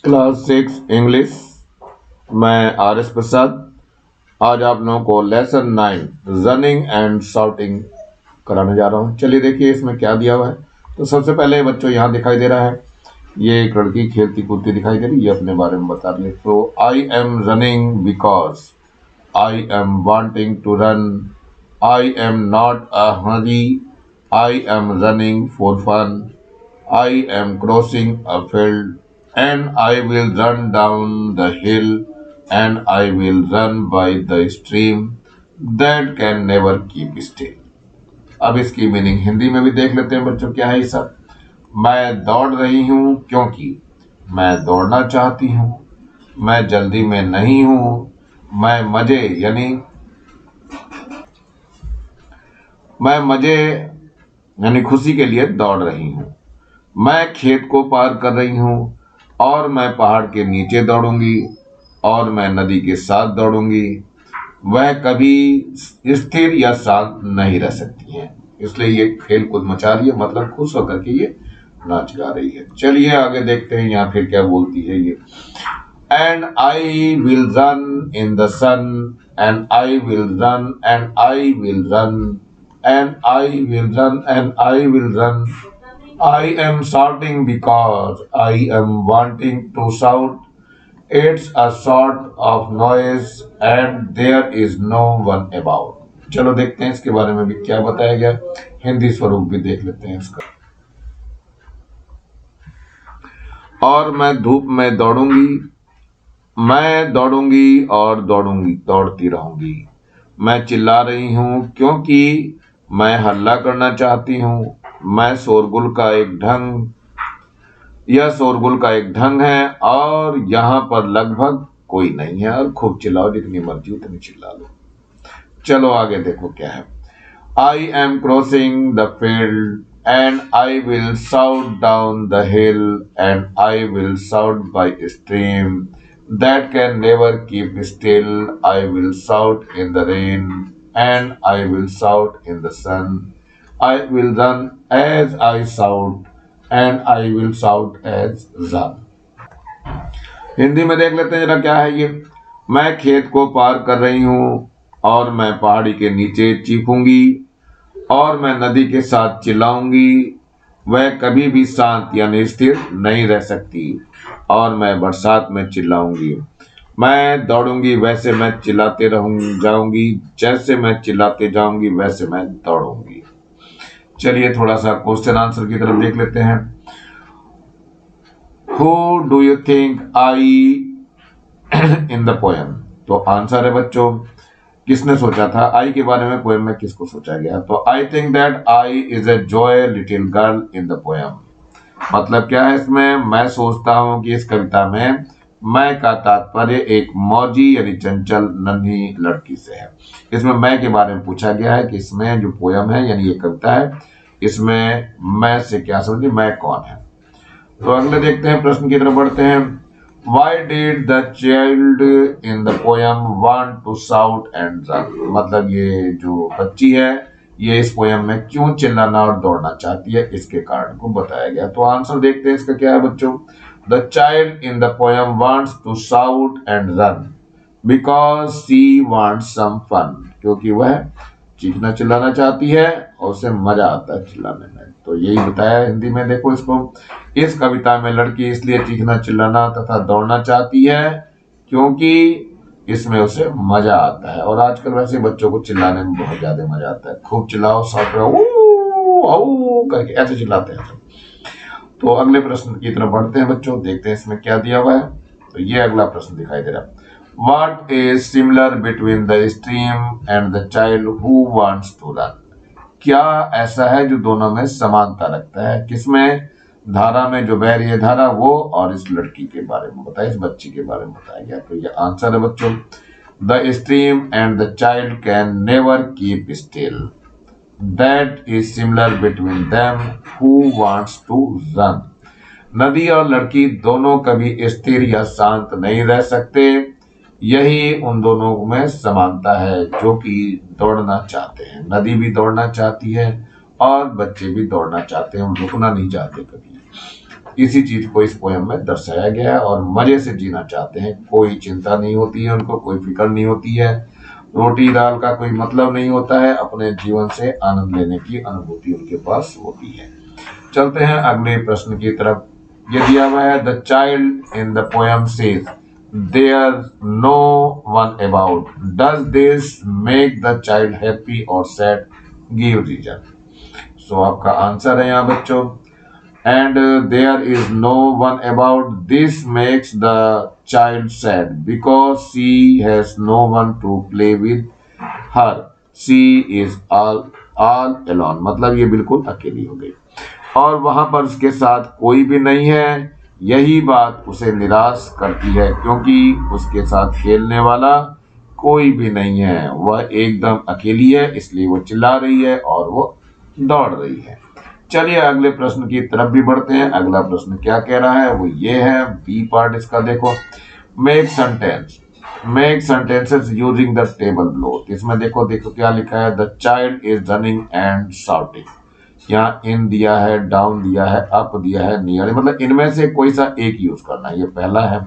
Class 6 English. मैं RS. प्रसाद आज आप लोगों को लेसन 9 रनिंग एंड शाउटिंग कराने जा रहा हूँ। चलिए देखिए इसमें क्या दिया हुआ है। तो सबसे पहले बच्चों यहाँ दिखाई दे रहा है, ये एक लड़की खेलती कूदती दिखाई दे रही है, ये अपने बारे में बता रही है। तो I am running because I am wanting to run, I am not a hurry, I am running for fun, I am crossing a field and I will run down the hill and I will run by the stream that can never keep still। अब इसकी meaning Hindi में भी देख लेते हैं बच्चों, क्या है ये सब। मैं दौड़ रही हूँ क्योंकि मैं दौड़ना चाहती हूँ, मैं जल्दी में नहीं हूँ, मैं मजे यानी खुशी के लिए दौड़ रही हूँ, मैं खेत को पार कर रही हूँ और मैं पहाड़ के नीचे दौड़ूंगी और मैं नदी के साथ दौड़ूंगी। वह कभी स्थिर या शांत नहीं रह सकती हैं, इसलिए ये खेल कूद मचा रही है, मतलब खुश होकर के ये नाच गा रही है। चलिए आगे देखते हैं यहाँ फिर क्या बोलती है ये। And I will run in the sun and I will run and I will run and I will run and I will run. I am shouting because I am wanting to shout. It's a sort of noise and there is no one about। चलो देखते हैं इसके बारे में भी क्या बताया गया, हिंदी स्वरूप भी देख लेते हैं इसका। और मैं धूप में दौड़ूंगी, मैं दौड़ूंगी और दौड़ती रहूंगी। मैं चिल्ला रही हूँ क्योंकि मैं हल्ला करना चाहती हूँ। मैं शोरगुल का एक ढंग, यह शोरगुल का एक ढंग है और यहाँ पर लगभग कोई नहीं है। और खूब चिल्लाओ, जितनी मर्जी उतनी चिल्ला लो। चलो आगे देखो क्या है। I am crossing the field and I will shout down the hill and I will shout by stream that can never keep still. I will shout in the rain and I will shout in the sun. I will run as I shout and I will shout as run। Hindi में देख लेते हैं जरा क्या है ये। मैं खेत को पार कर रही हूँ और मैं पहाड़ी के नीचे चीखूंगी और मैं नदी के साथ चिल्लाऊंगी। वह कभी भी शांत यानी स्थिर नहीं रह सकती और मैं बरसात में चिल्लाऊंगी। मैं दौड़ूंगी वैसे मैं चिल्लाते जाऊंगी, जैसे मैं चिल्लाते जाऊंगी वैसे मैं दौड़ूंगी। चलिए थोड़ा सा क्वेश्चन आंसर की तरफ देख लेते हैं। Who do you think I in the poem? तो आंसर है बच्चों, किसने सोचा था आई के बारे में पोएम में, किसको सोचा गया। तो I think that I is a joy little girl in the poem. मतलब क्या है इसमें, मैं सोचता हूँ कि इस कविता में मैं का तात्पर्य एक मौजी यानी चंचल नन्ही लड़की से है। इसमें मैं के बारे में पूछा गया है कि इसमें जो पोयम है यानी ये कविता है, इसमें मैं से क्या समझिए, मैं कौन है। तो अगले देखते हैं, प्रश्न की तरफ बढ़ते हैं। Why did the child in the poem want to shout and run? मतलब ये जो बच्ची है ये इस पोयम में क्यों चिल्लाना और दौड़ना चाहती है, इसके कारण को बताया गया। तो आंसर देखते हैं इसका क्या है बच्चों। The child in the poem wants to shout and run because she wants some fun। क्योंकि वह चीखना चिल्लाना चाहती है और उसे मजा आता है चिल्लाने में। तो यही बताया हिंदी में। देखो इसको, इस कविता में लड़की इसलिए चीखना चिल्लाना तथा दौड़ना चाहती है क्योंकि इसमें उसे मजा आता है। और आजकल वैसे बच्चों को चिल्लाने में बहुत ज्यादा मजा आता है, खूब चिल्लाओ, शॉट करके ऐसे चिल्लाते हैं। तो अगले प्रश्न की तरफ बढ़ते हैं बच्चों, देखते हैं इसमें क्या दिया हुआ है। तो ये अगला प्रश्न दिखाई दे रहा है। What is similar between the stream and the child who wants to run? क्या ऐसा है जो दोनों में समानता रखता है, किसमें, धारा में जो बह रही है धारा वो, और इस लड़की के बारे में बताया, इस बच्ची के बारे में बताया गया। तो ये आंसर है बच्चों, the stream and the child can never keep still। That is similar between them who wants to run। नदी और लड़की दोनों कभी स्थिर या शांत नहीं रह सकते, यही उन दोनों में समानता है जो कि दौड़ना चाहते हैं। नदी भी दौड़ना चाहती है और बच्चे भी दौड़ना चाहते हैं, रुकना नहीं चाहते कभी। इसी चीज को इस पोयम में दर्शाया गया है और मजे से जीना चाहते हैं। कोई चिंता नहीं होती है उनको, कोई फिक्र नहीं होती है, रोटी दाल का कोई मतलब नहीं होता है, अपने जीवन से आनंद लेने की अनुभूति उनके पास होती है। चलते हैं अगले प्रश्न की तरफ। ये दिया हुआ है, the child in the poem says there no one about, does this make the child happy और सैड, गिव रीजन। सो आपका आंसर है यहाँ बच्चों, and there is no one about, this makes the child sad because she has no one to play with her, she is all alone, मतलब ये बिल्कुल अकेली हो गई और वहां पर उसके साथ कोई भी नहीं है। यही बात उसे निराश करती है क्योंकि उसके साथ खेलने वाला कोई भी नहीं है, वह एकदम अकेली है, इसलिए वो चिल्ला रही है और वो दौड़ रही है। चलिए अगले प्रश्न की तरफ भी बढ़ते हैं। अगला प्रश्न क्या कह रहा है वो ये है, बी पार्ट इसका देखो, make sentences using the table below. इसमें देखो क्या लिखा है, the child is running and shouting. यहाँ इन दिया है, डाउन दिया है, अप दिया है, नियर, मतलब इनमें से कोई सा एक यूज करना है। ये पहला है,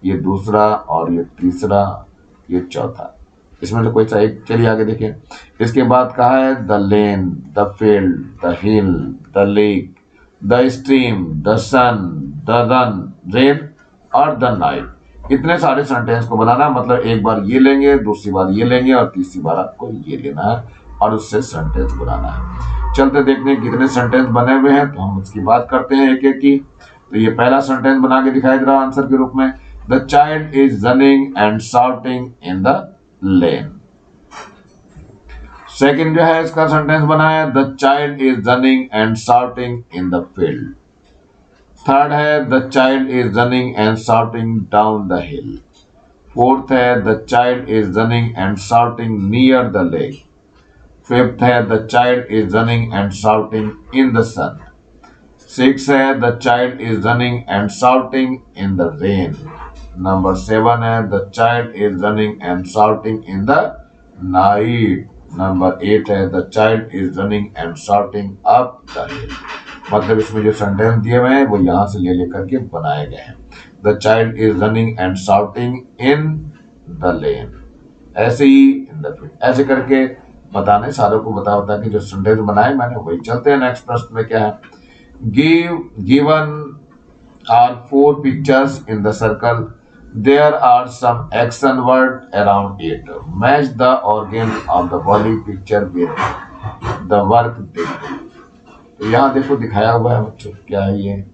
ये दूसरा और ये तीसरा, ये चौथा, इसमें से कोई सा एक। चलिए आगे देखें। इसके बाद कहा है the lane, the field, the hill, the lake, the stream, the sun, the run, rain और द नाइट। इतने सारे सेंटेंस को बनाना, मतलब एक बार ये लेंगे, दूसरी बार ये लेंगे और तीसरी बार आपको ये लेना है और उससे सेंटेंस बनाना है। चलते देखते हैं कितने सेंटेंस बने हुए हैं, तो हम उसकी बात करते हैं एक एक की। तो ये पहला सेंटेंस बना के दिखाई दे रहा आंसर के रूप में, the child is running and shouting in the lane. Second जो है इसका सेंटेंस बना है, the child is running and shouting in the field. Third है, the child is running and shouting down the hill. Fourth है, the child is running and shouting near the lake. Fifth है, the child is running and shouting in the sun. Six है, the child is running and shouting in the rain. Number 7 है, the child is running and shouting in the night. Number 8 है, the child is running and shouting up the हिल। मतलब इसमें जो sentence दिए हुए हैं वो यहाँ से ले लेकर के बनाए गए हैं। The child is running and shouting in the लेन, ऐसे ही इन द फील्ड, ऐसे करके बताने सारों को बता के जो सेंटेंस बनाए मैंने वही। चलते हैं नेक्स्ट प्रश्न में क्या है, given are 4 pictures in the circle, there are some action word around it, match the organ of the body picture with the work they do। तो यहाँ देखो दिखाया हुआ है बच्चों, क्या है ये,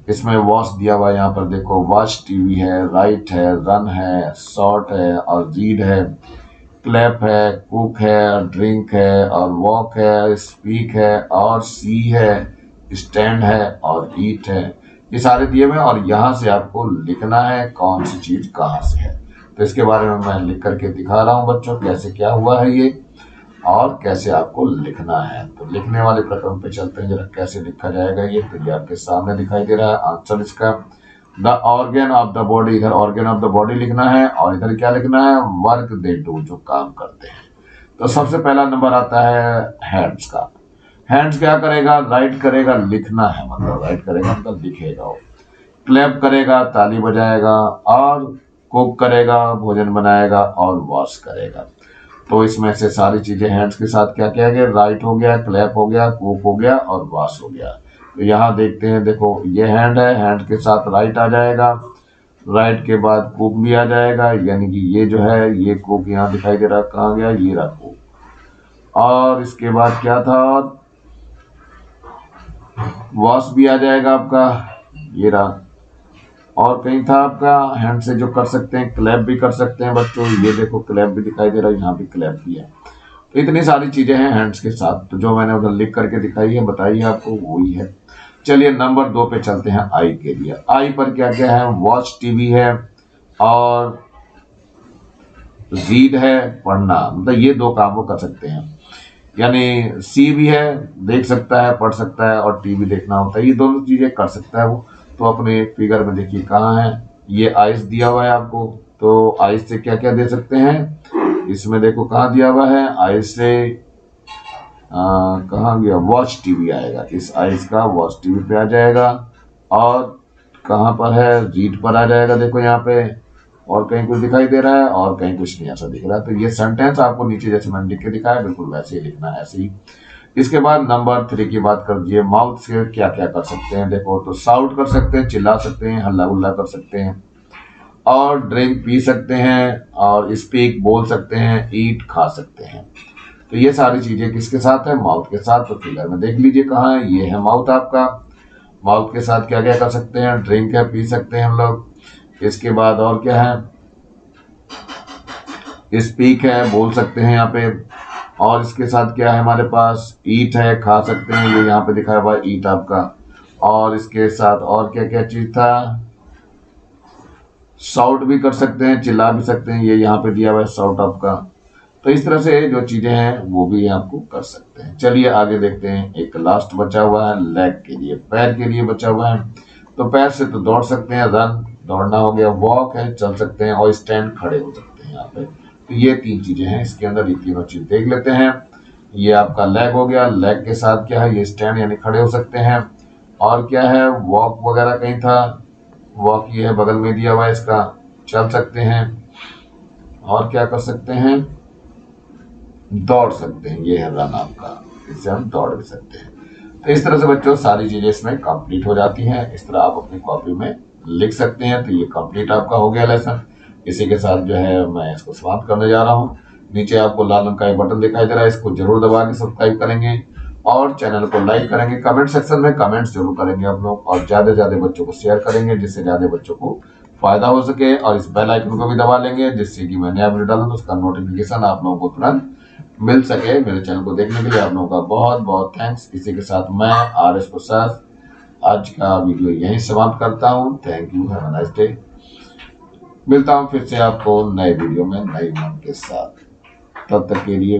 इसमें वॉच दिया हुआ है, यहाँ पर देखो वॉच टीवी है, राइट है, रन है, शॉर्ट है और रीड है, क्लैप है, कुक है, ड्रिंक है और वॉक है, स्पीक है और सी है, स्टैंड है और ईट है। ये सारे दिए हुए हैं और यहाँ से आपको लिखना है कौन सी चीज कहाँ से है। तो इसके बारे में मैं लिख करके दिखा रहा हूँ बच्चों, कैसे क्या हुआ है ये और कैसे आपको लिखना है। तो लिखने वाले प्रक्रम पे चलते हैं, जरा कैसे लिखा जाएगा ये। तो ये आपके सामने दिखाई दे रहा है आंसर इसका, the organ of the body, इधर ऑर्गन ऑफ द बॉडी लिखना है और इधर क्या लिखना है, वर्क दे डू, जो काम करते हैं। तो सबसे पहला नंबर आता है हैंड्स का। हैंड्स क्या करेगा, राइट करेगा, लिखना है, मतलब राइट करेगा मतलब लिखेगा। क्लैप करेगा, ताली बजाएगा, और कुक करेगा, भोजन बनाएगा और वॉश करेगा। तो इसमें से सारी चीजें हैंड्स के साथ क्या किया गया, राइट हो गया, क्लैप हो गया, कुक हो गया और वॉश हो गया। तो यहाँ देखते हैं, देखो ये हैंड है, हैंड के साथ राइट आ जाएगा, राइट के बाद कुक भी आ जाएगा, यानी कि ये जो है ये कुक यहाँ दिखाई दे रहा, कहाँ गया, ये रहा कुक। और इसके बाद क्या था, वॉश भी आ जाएगा आपका, ये रहा। और कहीं था आपका हैंड से जो कर सकते हैं, क्लैप भी कर सकते हैं बच्चों, ये देखो क्लैप भी दिखाई दे रहा है, यहाँ भी क्लैप भी है। तो इतनी सारी चीजें हैं हैंड्स के साथ, तो जो मैंने उधर लिख करके दिखाई है, बताइए आपको वही है। चलिए नंबर 2 पे चलते हैं, आई के लिए। आई पर क्या क्या है, वॉच टीवी है और रीड है, पढ़ना, मतलब ये 2 काम वो कर सकते हैं। यानी सी भी है, देख सकता है, पढ़ सकता है और टीवी देखना होता है, ये दोनों चीजें कर सकता है वो। तो अपने फिगर में देखिए कहाँ है, ये आइस दिया हुआ है आपको, तो आइस से क्या क्या दे सकते हैं, इसमें देखो कहाँ दिया हुआ है, आइस से कहाँ गया, वॉच टीवी आएगा, इस आइस का वॉच टीवी पे आ जाएगा। और कहाँ पर है, रीड पर आ जाएगा, देखो यहाँ पे, और कहीं कुछ दिखाई दे रहा है और कहीं कुछ नहीं ऐसा दिख रहा है। तो ये सेंटेंस आपको नीचे जैसे मैंने लिख के दिखाया बिल्कुल वैसे ही लिखना है, ऐसे ही। इसके बाद नंबर 3 की बात कर दीजिए, माउथ से क्या क्या कर सकते हैं। देखो तो साउट कर सकते हैं, चिल्ला सकते हैं, हल्ला गुल्ला कर सकते हैं, और ड्रिंक पी सकते हैं, और स्पीक बोल सकते हैं, ईट खा सकते हैं। तो ये सारी चीजें किसके साथ है, माउथ के साथ। तो फिगर में देख लीजिए कहाँ है, ये है माउथ आपका। माउथ के साथ क्या क्या कर सकते हैं, ड्रिंक है, पी सकते हैं हम लोग। इसके बाद और क्या है, स्पीक है, बोल सकते हैं यहाँ पे। और इसके साथ क्या है हमारे पास, ईट है, खा सकते हैं, ये यहाँ पे दिखाया हुआ ईट आपका। और इसके साथ और क्या क्या चीज था, शाउट भी कर सकते हैं, चिल्ला भी सकते हैं, ये यहाँ पे दिया हुआ है शाउट आपका। तो इस तरह से जो चीजें हैं वो भी आपको कर सकते हैं। चलिए आगे देखते हैं, एक लास्ट बचा हुआ है लेग के लिए, पैर के लिए बचा हुआ है। तो पैर से तो दौड़ सकते हैं, रन दौड़ना हो गया, वॉक है चल सकते हैं, और स्टैंड खड़े हो सकते हैं यहाँ पे। तो ये 3 चीजें हैं इसके अंदर, ये तीनों चीज देख लेते हैं। ये आपका लेग हो गया, लेग के साथ क्या है, ये स्टैंड यानी खड़े हो सकते हैं। और क्या है, वॉक वगैरह कहीं था, वॉक ये है बगल में दिया हुआ है इसका, चल सकते हैं। और क्या कर सकते हैं, दौड़ सकते हैं, ये है रन आपका, इससे हम दौड़ भी सकते हैं। तो इस तरह से बच्चों सारी चीजें इसमें कंप्लीट हो जाती हैं। इस तरह आप अपनी कॉपी में लिख सकते हैं। तो ये कंप्लीट आपका हो गया लेसन। इसी के साथ जो है मैं इसको समाप्त करने जा रहा हूँ। नीचे आपको लाल रंग का एक बटन दिखाई दे रहा है, इसको जरूर दबा के सब्सक्राइब करेंगे, और चैनल को लाइक करेंगे, कमेंट सेक्शन में कमेंट्स जरूर करेंगे आप लोग, और ज्यादा से ज्यादा बच्चों को शेयर करेंगे जिससे ज्यादा बच्चों को फायदा हो सके। और इस बेल आइकन को भी दबा लेंगे जिससे कि मैं नया वीडियो डालूं तो उसका नोटिफिकेशन आप लोगों को तुरंत मिल सके। मेरे चैनल को देखने के लिए आप लोगों का बहुत बहुत थैंक्स। इसी के साथ मैं RS प्रसाद आज का वीडियो यहीं समाप्त करता हूँ। Thank you, have a nice day. मिलता हूँ फिर से आपको नए वीडियो में नई उमंग के साथ, तब तक के लिए